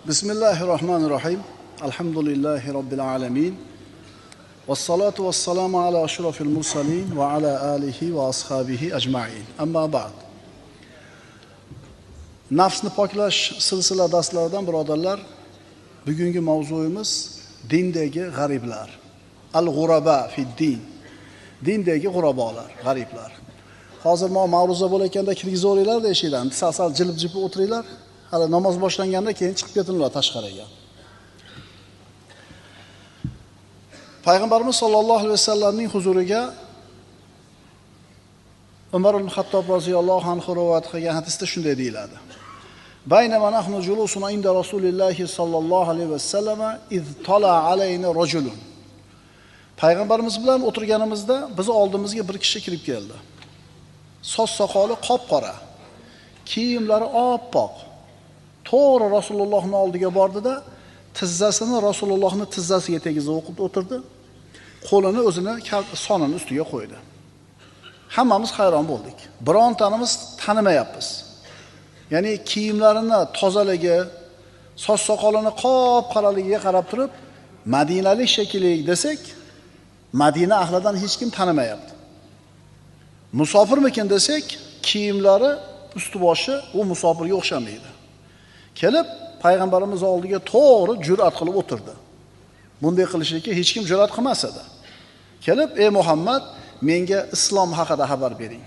Bismillahirrahmanirrahim. Elhamdülillahi Rabbil alemin. Vessalatu vesselamu ala aşrafil mursalin ve ala alihi ve ashabihi ecma'in. Amma ba'd. Nafsni poklash silsila darslaridan birodarlar, bugungi mavzuyimiz dindagi g'ariblar. Al-g'uraba fi din. Dindagi g'urabolar, g'ariblar. Hozir ma'ruza bo'layotganda kirgizoringlar deyishinglar, sal jilib-jilib o'tiringlar. Hali namoz boshlanganda keyin chiqib ketinglar tashqariga. Payg'ambarimiz sollallohu alayhi vasallamning huzuriga Umar ibn Xattob roziyallohu anhu rivoyat qilgan hadisda shunday deyiladi. Baynama nahnu julusun inda Rasulillahi sollallohu alayhi vasallam iz tala alayna rajulun. Payg'ambarimiz bilan o'tirganimizda biz oldimizga bir kishi kirib keldi. Soch soqoli qop-qora, kiyimlari oppoq. To'g'ri Rasulullohning oldiga bordida tizzasini Rasulullohning tizzasiga tegizib o'tirdi. Qo'lini o'zini sonining ustiga qo'ydi. Hammamiz hayron bo'ldik. Birontanimiz tanimayapmiz. Ya'ni kiyimlarini tozaligi, soch soqolini qop-qoraligiga qarab turib, Madinalik shekilli desak, Madina ahlidan hech kim tanimayapti. Musofirmikin desak, kiyimlari, usti-boshi u musofirga o'xshamaydi. Kelib payg'ambarimiz oldiga to'g'ri jur'at qilib o'tirdi. Bunday qilishlikka hech kim jur'at qilmas edi. Kelib, "Ey Muhammad, menga islom haqida xabar bering."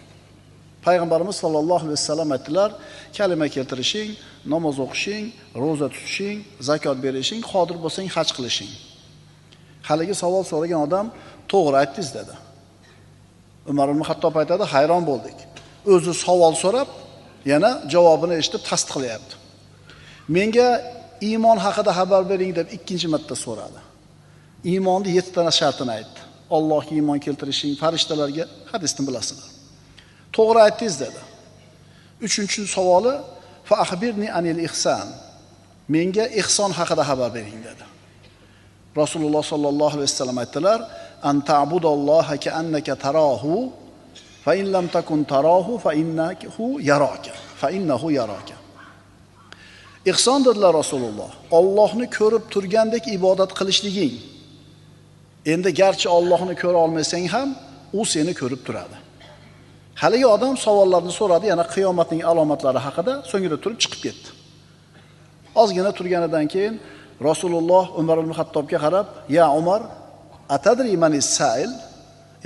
Payg'ambarimiz sollallohu alayhi vasallam aytdilar: "Kalima keltirishing, namoz o'qishing, roza tutishing, zakot berishing, qodir bo'lsang haj qilishing." Haligi savol so'ragan odam to'g'ri aytdingiz dedi. Umar ibn Xattob aytadi, hayron bo'ldik. O'zi savol so'rab, yana javobini eshitib tasdiqlayapti. Menga iymon haqida xabar bering deb ikkinchi marta so'radi. Iymonning 7 ta shartini aytdi. Allohga iymon keltirishing, farishtalarga, hadisni bilasizlar. To'g'ri aytdingiz dedi. Uchinchi savoli, fa akhbirni anil ihson. Menga ihson haqida xabar bering dedi. Rasululloh sollallohu alayhi vasallam aytdilar: "An ta'budalloha ka'annaka tarahu, fa in lam takun tarahu fa innahu yaraka, fa innahu yaraka." Ihson dedilar Rasululloh. Allohni ko'rib turgandek ibodat qilishliging. Endi garchi Allohni ko'ra olmasang ham, u seni ko'rib turadi. Haligi odam savollarni so'radi, yana qiyomatning alomatlari haqida, so'ngra turib chiqib ketdi. Ozgina turganidan keyin Rasululloh Umar ibn Xattobga qarab: "Ya Umar, atadri man is-sa'il?"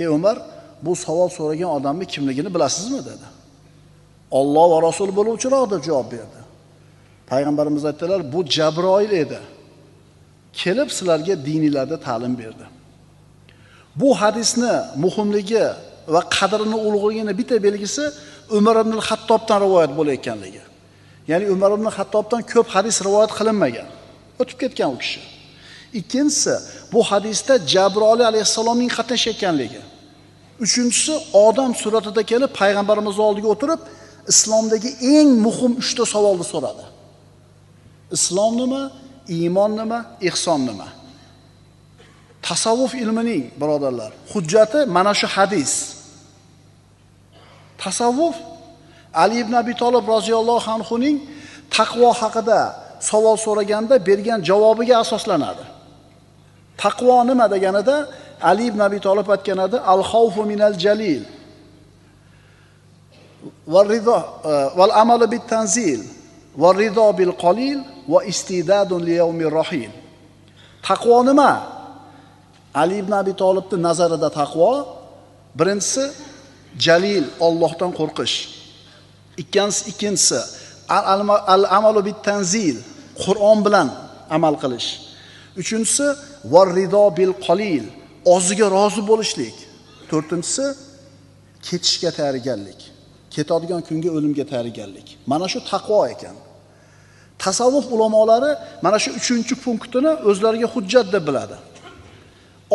Ey Umar, bu savol so'ragan odamni kimligini bilasizmi dedi. Alloh va Rasul bo'luvchiroq deb javob berdi. Payg'ambarimiz aytdilar, bu Jabroil edi. Kelib sizlarga diningizda ta'lim berdi. Bu hadisni muhimligi va qadrini ulug'ligini bitta belgisi Umar ibn Xattobdan rivoyat bo'layotganligi. Ya'ni Umar ibn Xattobdan ko'p hadis rivoyat qilinmagan. O'tib ketgan u kishi. Ikkinchisi, bu hadisda Jabroil alayhisalomning qatnashganligi. Uchinchisi, odam suratida kelib payg'ambarimiz oldiga o'tirib, islomdagi eng muhim 3 ta savolni so'radi. Islom nima, iymon nima, ihson nima? Tasavvuf ilmining birodarlar, hujjati mana shu hadis. Tasavvuf Ali ibn Abi Talib roziyallohu anhu ning taqvo haqida savol so'raganda bergan javobiga asoslanadi. Taqvo nima deganida Ali ibn Abi Talib aytgan edi, al-xawfu minal jalil va rido val amalu bit tanzil va rido bil qalil va istidadun li yawmir rahil. Taqvo nima? Ali ibn Abi Talibning nazarida taqvo birinchisi jalil, Allohdan qo'rqish. Ikkinchisi al-amalu bit tanzil, Qur'on bilan amal qilish. Uchinchisi var-rido bil qalil, oziga rozi bo'lishlik. To'rtinchisi ketishga tayyorgarlik, ketadigan kunga o'limga tayyorgarlik. Mana shu taqvo ekan. Tasavvuf ulamolari mana shu 3-punktini o'zlariga hujjat deb biladi.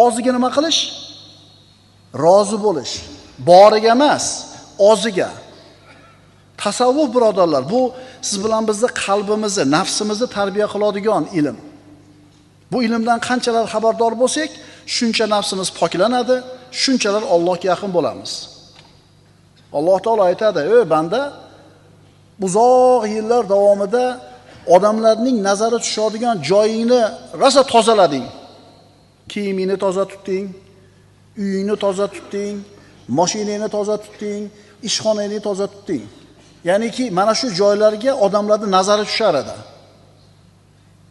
Oziga nima qilish? Rozi bo'lish. Boriga emas, oziga. Tasavvuf birodarlar, bu siz bilan bizni qalbimizni, nafsimizni tarbiya qiladigan ilm. Bu ilmdan qanchalar xabardor bo'lsak, shuncha nafsimiz poklanadi, shunchalar Allohga yaqin bo'lamiz. Alloh taolo aytadi: "Ey banda, uzoq yillar davomida odamlarning nazari tushadigan joyingni rosa tozalading. Kiyimingni toza tutding, uyingni toza tutding, mashinangni toza tutding, ishxonangni toza tutding. Ya'niki mana shu joylarga odamlarning nazari tushar edi.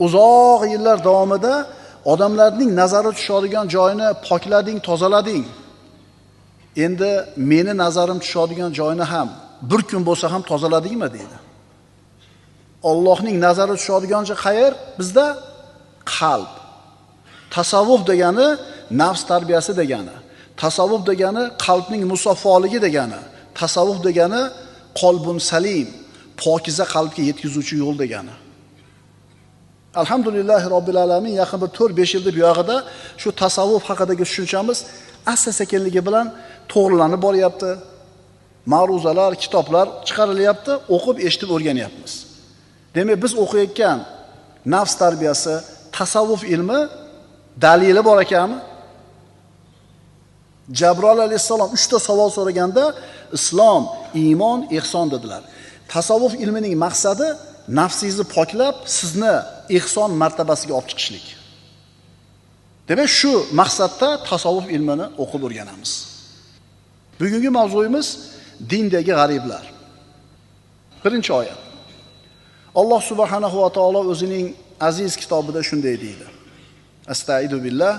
Uzoq yillar davomida odamlarning nazari tushadigan joyini poklading, tozalading. Endi meni nazarim tushadigan joyini ham bir kun bo'lsa ham tozaladingmi deydi. Allohning nazari tushadigan joy qayer? Bizda qalb. Tasavvuf degani nafs tarbiyasi degani. Tasavvuf degani qalbning musaffoligi degani. Tasavvuf degani qalbun salim, pokiza qalbga yetkazuvchi yo'l degani. Alhamdulillah robbil alamin yaqin bir 4-5 yilda bu yog'ida shu tasavvuf haqidagi tushunchamiz asta-sekinligi bilan to'g'rilanib boryapti. Ma'ruzalar, kitoblar chiqarilyapti, o'qib, eshitib o'rganyapmiz. Demak, biz o'qiyotgan nafs tarbiyasi, tasavvuf ilmi dalili bor ekanmi? Jabroil alayhissalom 3 ta savol so'raganda islom, iymon, ihson dedilar. Tasavvuf ilmining maqsadi nafsingizni poklab, sizni ihson martabasiga olib chiqishlik. Demak, shu maqsadda tasavvuf ilmini o'qib o'rganamiz. Bugungi mavzuyimiz dindagi g'ariblar. Birinchi oyat. Alloh subhanahu va taolo o'zining aziz kitobida shunday deydi. Astaidu billah.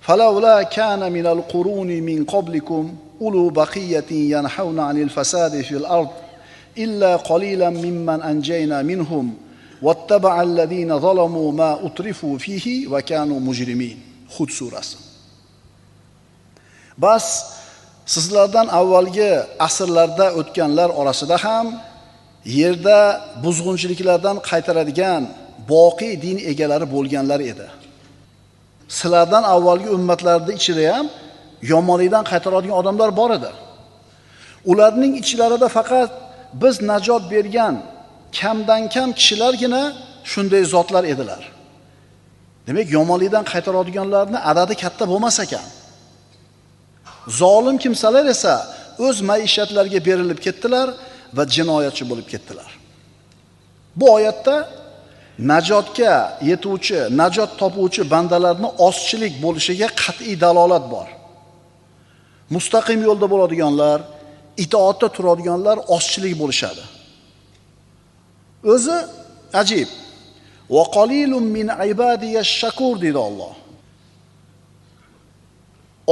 Falawla kana minal quruni min qablikum ulu baqiyatin yanhauna 'anil fasadi fil ard illa qalilan mimman anjayna minhum wattaba'a alladhina zalamu ma utrifu fihi wa kanu mujrimin. Hud surasi. Bas sizlardan avvalgi asrlarda o'tganlar orasida ham yerda buzg'unchiliklardan qaytaradigan boqiy din egalari bo'lganlar edi. Sizlardan avvalgi ummatlarda ichida ham yomonlikdan qaytaradigan odamlar bor edi. Ularning ichlarida faqat biz najot bergan kamdan kam kishilargina shunday zotlar edilar. Demak, yomonlikdan qaytaradiganlarni adadi katta bo'lmas ekan. Zolim kimsalar esa o'z maishatlariga berilib ketdilar va jinoyatchi bo'lib ketdilar. Bu oyatda najotga yetuvchi, najot topuvchi bandalarni ozchilik bo'lishiga qat'iy dalolat bor. Mustaqim yo'lda bo'ladiganlar, itoatda turadiganlar ozchilik bo'lishadi. O'zi ajib. Va qalilun min ibadiyash shakur dedi Alloh.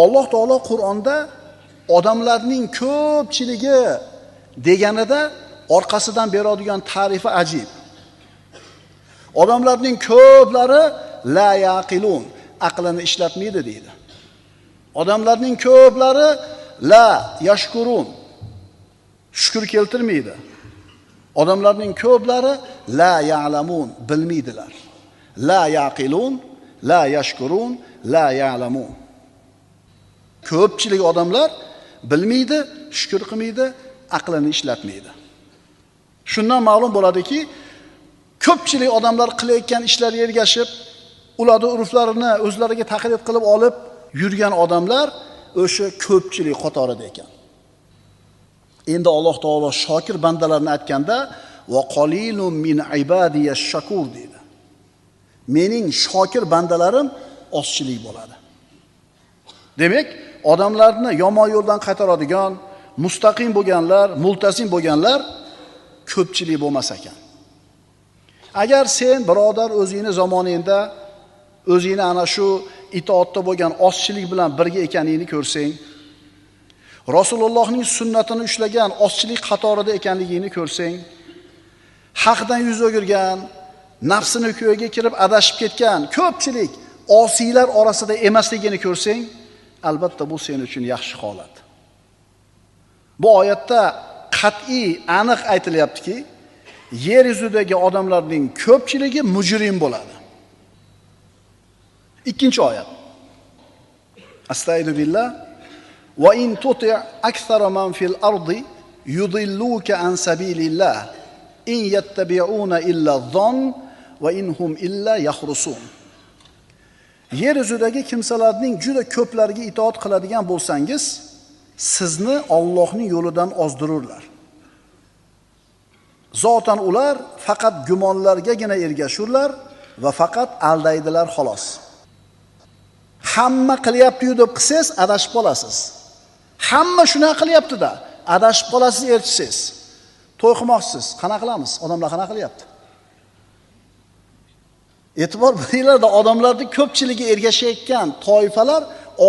Alloh taolo Qur'onda odamlarning ko'pchiligi deganida orqasidan beradigan ta'rifi ajib. Odamlarning ko'plari la yaqilun, aqlini ishlatmaydi deydi. Odamlarning ko'plari la yashkurun, shukr keltirmaydi. Odamlarning ko'plari la ya'lamun, bilmaydilar. La yaqilun, la yashkurun, la ya'lamun. Ko'pchilik odamlar bilmaydi, shukr qilmaydi, aqlini ishlatmaydi. Shundan ma'lum bo'ladiki, ko'pchilik odamlar qilayotgan ishlarga ergashib, ularning urflarini o'zlariga taqlid qilib olib yurgan odamlar o'sha ko'pchilik qatorida ekan. Endi Alloh taolo shokir bandalarni aytganda va qalilun min ibadiyash shakur dedi. Mening shokir bandalarim ozchilik bo'ladi. Demak, odamlarni yomon yo'ldan qaytaradigan, mustaqim bo'lganlar, multazim bo'lganlar ko'pchilik bo'lmas ekan. Agar sen birodar o'zingni zamoningda o'zingni ana shu itoatda bo'lgan ozchilik bilan birga ekaningni ko'rsang, Rasulullohning sunnatini ushlagan ozchilik qatorida ekanligingni ko'rsang, haqdan yuz o'girgan, nafsini ko'yiga kirib adashib ketgan ko'pchilik osiylar orasida emasligini ko'rsang, albatta bu sen uchun yaxshi holat. Bu oyatda qat'iy, aniq aytilyaptiki, yer yuzidagi odamlarning ko'pchiligi mujrim bo'ladi. Ikkinchi oyat. Astaidu billah. Va in tuti' akthara man fil ardi yudilluka an sabilillah in yattabi'una illa adh-dhann va inhum illa yakhrusun. Yer yuzidagi kimsalarning juda ko'plariga itoat qiladigan bo'lsangiz, sizni Allohning yo'lidan ozdirurlar. Zotan ular faqat gumonlargagina ergashurlar va faqat aldaydilar xolos. Hamma qilyapti-yu deb qilsangiz adashib qolasiz. Hamma shuna qilyapti-da, adashib qolasiz, ertisiz. To'y qilmoqchisiz. Qanaqa qilamiz? Odamlar qanaqa qilyapti? E'tibor beringlar-da, odamlarning ko'pchiligi ergashayotgan toifalar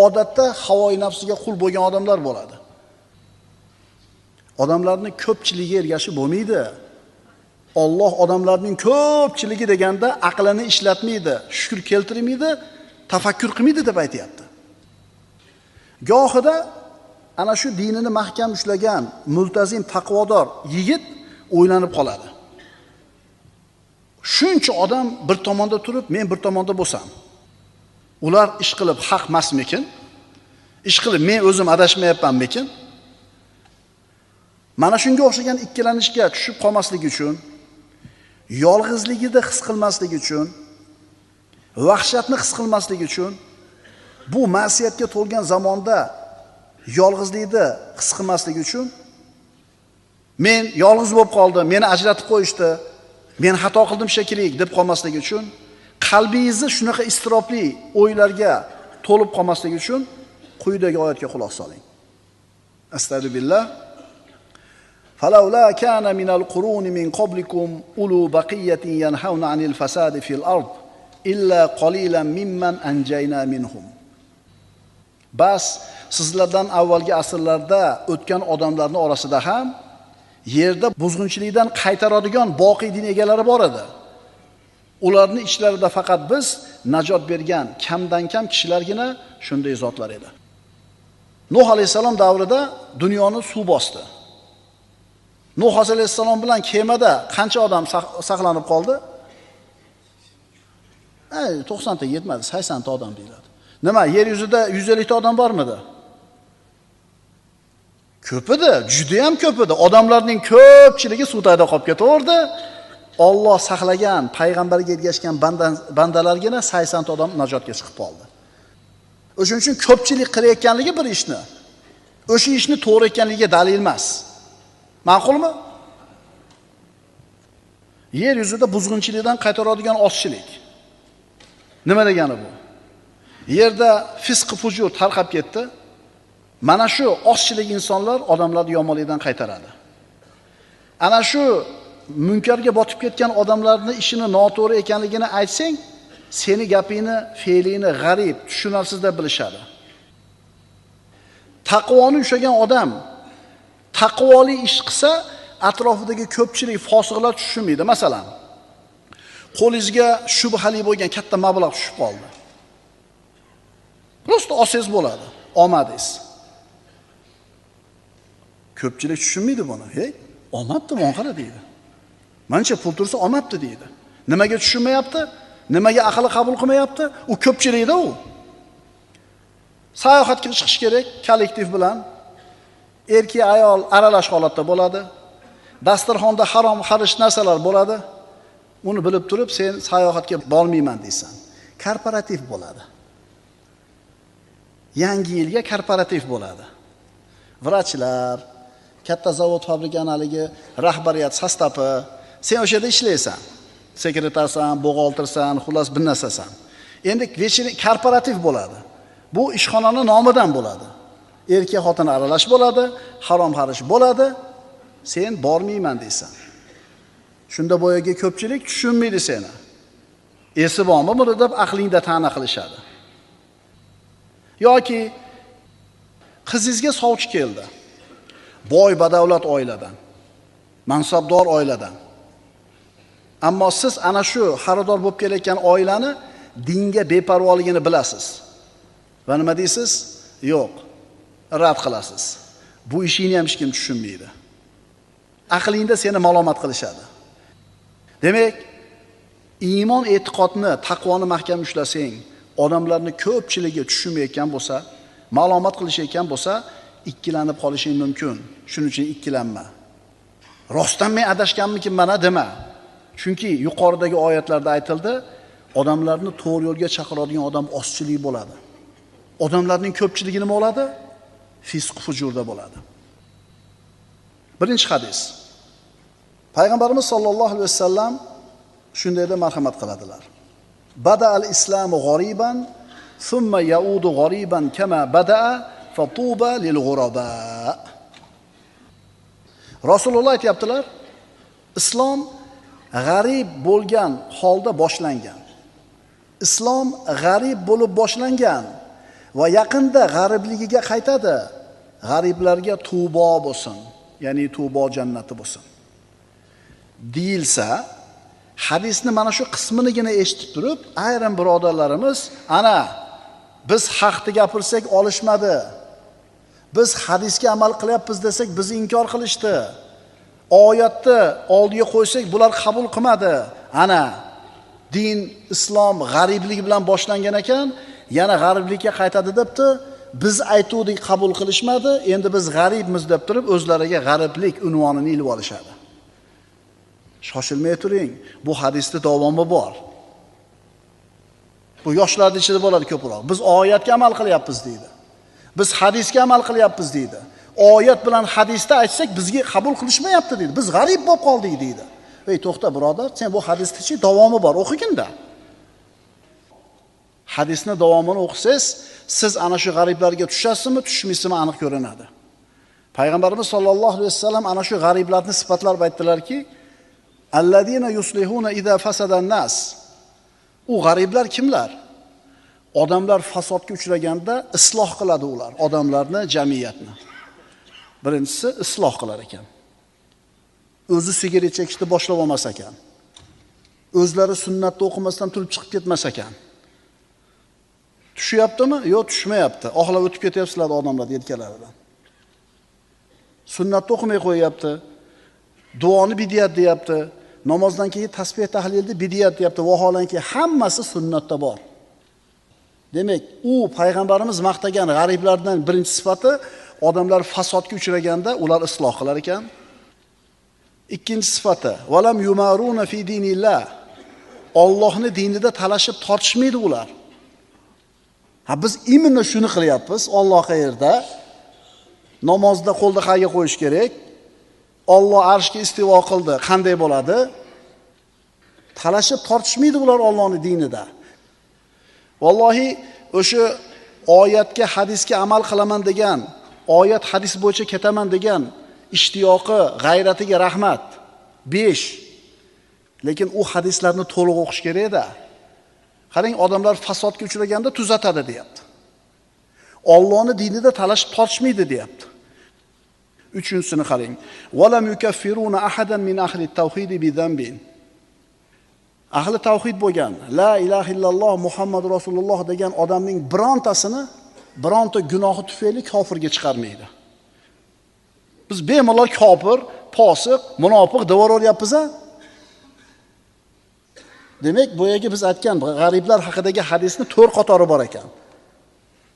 odatda havoyi nafsiga qul bo'lgan odamlar bo'ladi. Odamlarning ko'pchiligi ergashib bo'lmaydi. Alloh odamlarning ko'pchiligi deganda aqlini ishlatmaydi, shukr keltirmaydi, tafakkur qilmaydi deb aytayapti. Gohida ana shu dinini mahkam ushlagan, multazim, taqvodor yigit o'ylanib qoladi. Shuncha odam bir tomonda turib, men bir tomonda bo'lsam, ular ish qilib haq emasmikin? Ish qilib men o'zim adashmayapmanmikin? Mana shunga o'xshagan ikkilanishga tushib qolmaslik uchun, yolg'izligida his qilmaslik uchun, vahshatni his qilmaslik uchun, bu ma'siyatga to'lgan zamonda yolg'izlikni his qilmaslik uchun, men yolg'iz bo'lib qoldim, meni ajratib qo'yishdi, men xato qildim shekilli deb qolmaslik uchun, qalbingizni shunaqa istirobli o'ylarga to'lib qolmaslik uchun quyidagi oyatga quloq soling. Astagfirullah. فلولا كان من القرون من قبلكم أولو بقية ينهون عن الفساد في الأرض إلا قليلا ممن أنجينا منهم. Bas sizlardan avvalgi asrlarda o'tgan odamlarning orasida ham yerda buzg'unchilikdan qaytaradigan boqiy din egalari bor edi. Ularning ichlarida faqat biz najot bergan kamdan kam kishilargina shunday zotlar edi. Nuh alayhisalom davrida dunyoni suv bosdi. Nuh alayhisalom bilan kemada qancha odam saqlanib qoldi? 90 ta yetmadi, 80 ta odam deyiladi. Nima, yer yuzida 150 ta odam bormidi? Ko'p edi, juda ham ko'p edi. Odamlarning ko'pchiligi suvda qolib ketaverdi. Alloh saqlagan, payg'ambarga ergashgan bandalargina 80 ta odam najotga chiqib qoldi. O'shuning uchun ko'pchilik qilayotganligi bir ishni, o'sha ishni to'g'ri ekanligiga dalil emas. Ma'qulmi? Yer yuzida buzg'unchilikdan qaytaradigan ozchilik. Nima degani bu? Yerda fisq fujur tarqab ketdi. Mana shu ozchilik insonlar odamlarni yomonlikdan qaytaradi. Ana shu munkarga botib ketgan odamlarning ishini noto'g'ri ekanligini aytsang, seni gapingni, fe'lingni g'arib, tushunarsiz deb bilishadi. Taqvoni ushlagan odam taqvoli ish qilsa, atrofidagi ko'pchilik fosiqlar tushunmaydi. Masalan, qo'lingizga shubhali bo'lgan katta mablag' tushib qoldi. Prosta olsangiz bo'ladi, omadingiz. Ko'pchilik tushunmaydi buni. Hey, olmabdi, men qara deydi. Mancha pul tursa olmabdi deydi. Nimaga tushunmayapti? Nimaga aqli qabul qilmayapti? U ko'pchilikda u. Sayohatga chiqish kerak, kollektiv bilan. Erkak ayol aralash holatda bo'ladi. Dasturxonda harom xarish narsalar bo'ladi. Uni bilib turib, sen sayohatga bormayman deysan. Korporativ bo'ladi. Yangi yilga korporativ bo'ladi. Vrachlar, katta zavod fabrikani haligi rahbariyat sostavi, sen o'sha yerda ishlaysan. Sekretarsan, buxgaltersan, xullas bir narsasan. Endi vechini korporativ bo'ladi. Bu ishxonaning nomidan bo'ladi. Erkak xotin aralash bo'ladi, harom xarish bo'ladi. Sen bormayman deysan. Shunda boyaga ko'pchilik tushunmaydi seni. Esi bormi buni deb aqlingda ta'na qilishadi. Yoki qizingizga sovchi keldi. Boy badavlat oiladan, mansabdor oiladan. Ammo siz ana shu xaridor bo'lib kelayotgan oilani dinga beparvoligini bilasiz. Va nima deysiz? Yo'q, rad qilasiz. Bu ishingni ham hech kim tushunmaydi. Aqlingda seni malomat qilishadi. Demak, iymon e'tiqodni, taqvoni mahkam ushlasang, odamlarning ko'pchiligi tushunmayotgan bo'lsa, ma'lumot qilishayotgan bo'lsa, ikkilanib qolishing mumkin. Shuning uchun ikkilanma. Rostdan men adashganmikin mana dema. Chunki yuqoridagi oyatlarda aytildi, odamlarni to'g'ri yo'lga chaqiradigan odam ozchilik bo'ladi. Odamlarning ko'pchiligi nima bo'ladi? Fisq fujurda bo'ladi. Birinchi hadis. Payg'ambarimiz sollallohu alayhi vasallam shunday deb marhamat qiladilar. Bada al-islamu g'oriban, thumma yaudu g'oriban kama bada'a, fatuba lil ghuraba. Rasululloh aytibdilar, islom g'arib bo'lgan holda boshlangan. Islom g'arib bo'lib boshlangan va yaqinda g'aribligiga qaytadi. G'ariblarga tubo bo'lsin, ya'ni tubo jannati bo'lsin. Deyilsa, hadisni mana shu qisminigina eshitib turib, ayrim birodarlarimiz, ana biz haqni gapirsak olishmadi. Biz hadisga amal qilyapmiz desak, bizni inkor qilishdi. Oyatni oldiga qo'ysak, bular qabul qilmadi. Ana din, islom g'ariblik bilan boshlangan ekan, yana g'ariblikka qaytadi debdi. Biz aytuvdik, qabul qilishmadi. Endi biz g'aribmiz deb turib, o'zlariga g'ariblik unvonini ilib olishadi. Shoshilmay turing, bu hadisda davomi bor. Bu yoshlarning ichida bo'ladi ko'proq. Biz oyatga amal qilyapmiz deydi. Biz hadisga amal qilyapmiz deydi. Oyat bilan hadisda aytsak bizga qabul qilishmayapti deydi. Biz g'arib bo'lib qoldik deydi. Ey to'xta birodar, sen bu hadisning davomi bor, o'qigin-da. Hadisni davomini o'qisangiz, siz ana shu g'ariblarga tushasizmi, tushmaysizmi aniq ko'rinadi. Payg'ambarimiz sollallohu alayhi vasallam ana shu g'ariblarni sifatlab aytdilarki, alladina yuslihuna idza fasadan nas. U g'ariblar kimlar? Odamlar fasodga uchraganda isloh qiladi ular, odamlarni, jamiyatni. Birinchisi isloh qilar ekan. O'zi sigaret chekishni boshlab olmas ekan. O'zlari sunnatni o'qimasdan turib chiqib ketmas ekan. Tushyaptimi? Yo'q, tushmayapti. Oxlab o'tib ketyapsizlar odamlar yelkalaridan. Sunnatni o'qimay qo'yapti. Duoni bidiyat deyapti. Namozdan keyin tasbih tahlilni bidiyat deyapti. Vaholanki hammasi sunnatda bor. Demak, u payg'ambarimiz maqtagan g'ariblardan birinchi sifati, odamlar fasodga uchraganda ular isloh qilar ekan. Ikkinchi sifati, valam yumaruna fi dinillah. Allohning dinida talashib tortishmaydi ular. Ha, biz imенно shuni qilyapmiz. Alloh qayerda? Namozda qo'lni qayga qo'yish kerak? Alloh arshga istivo qildi, qanday bo'ladi? Talashib tortishmaydi ular Allohning dinida. Vallohi o'sha oyatga, hadisga amal qilaman degan, oyat hadis bo'yicha ketaman degan ishtiyoqi, g'ayratiga rahmat. 5. Lekin u hadislarni to'liq o'qish kerak-da. Qarang, odamlar fasodga uchraganda tuzatadi deyapti. Allohning dinida talashib tortishmaydi deyapti. 3-sini qarang. Walam yukaffiruna ahadan min ahli at-tauhid bi dhanbin. Ahli tavhid bo'lgan, la ilaha illalloh Muhammad Rasululloh degan odamning bironta gunohi tufayli kofirga chiqarmaydi. Biz bemalol kofir, fosiq, munofiq deb o'ryapmiz-a? Demak, boyagi biz aytgan g'ariblar haqidagi hadisni 4 qatori bor ekan.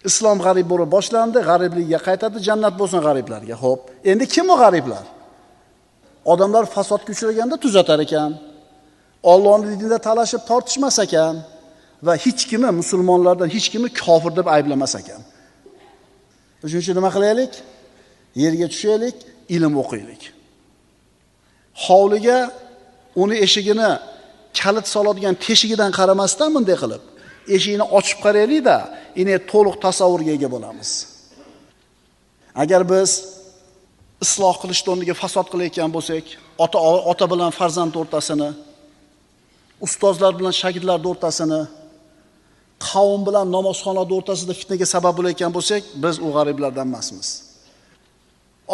Islom g'arib bo'lib boshlandi, g'aribligiga qaytadi, jannat bo'lsin g'ariblarga. Xo'p, endi kim o g'ariblar? Odamlar fasodga uchraganda tuzatar ekan. Allohning dinida talashib tortishmas ekan va hech kimi, musulmonlardan hech kimi kofir deb ayblamas ekan. Shuning uchun nima qilaylik? Yerga tushaylik, ilm o'qiylik. Hovliga uni eshigini kalit soladigan teshigidan qaramasdan bunday qilib, eshikni ochib qaraylik-da, ine to'liq tasavvurga ega bo'lamiz. Agar biz isloh qilishdan o'rniga fasod qilayotgan bo'lsak, ota bilan farzand o'rtasini, ustozlar bilan shogirdlar o'rtasini, qavm bilan namozxonlar o'rtasida fitnaga sabab bo'layotgan bo'lsak, biz u g'ariblardan emasmiz.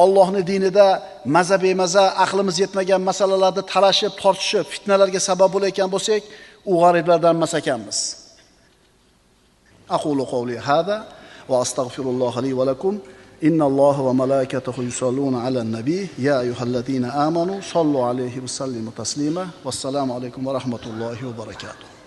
Allohning dinida maza bemaza, aqlimiz yetmagan masalalarda talashib, tortishib, fitnalarga sabab bo'layotgan bo'lsak, u g'ariblardan emas ekanmiz. Aqulu qawli hada va astaghfirulloh li va lakum. Innalloha va malaikatahu yusalluna alan nabiy ya ayyuhallazina amanu sallu alayhi va sallimu taslima. Vassalomu alaykum va rahmatullohi va barakatuh.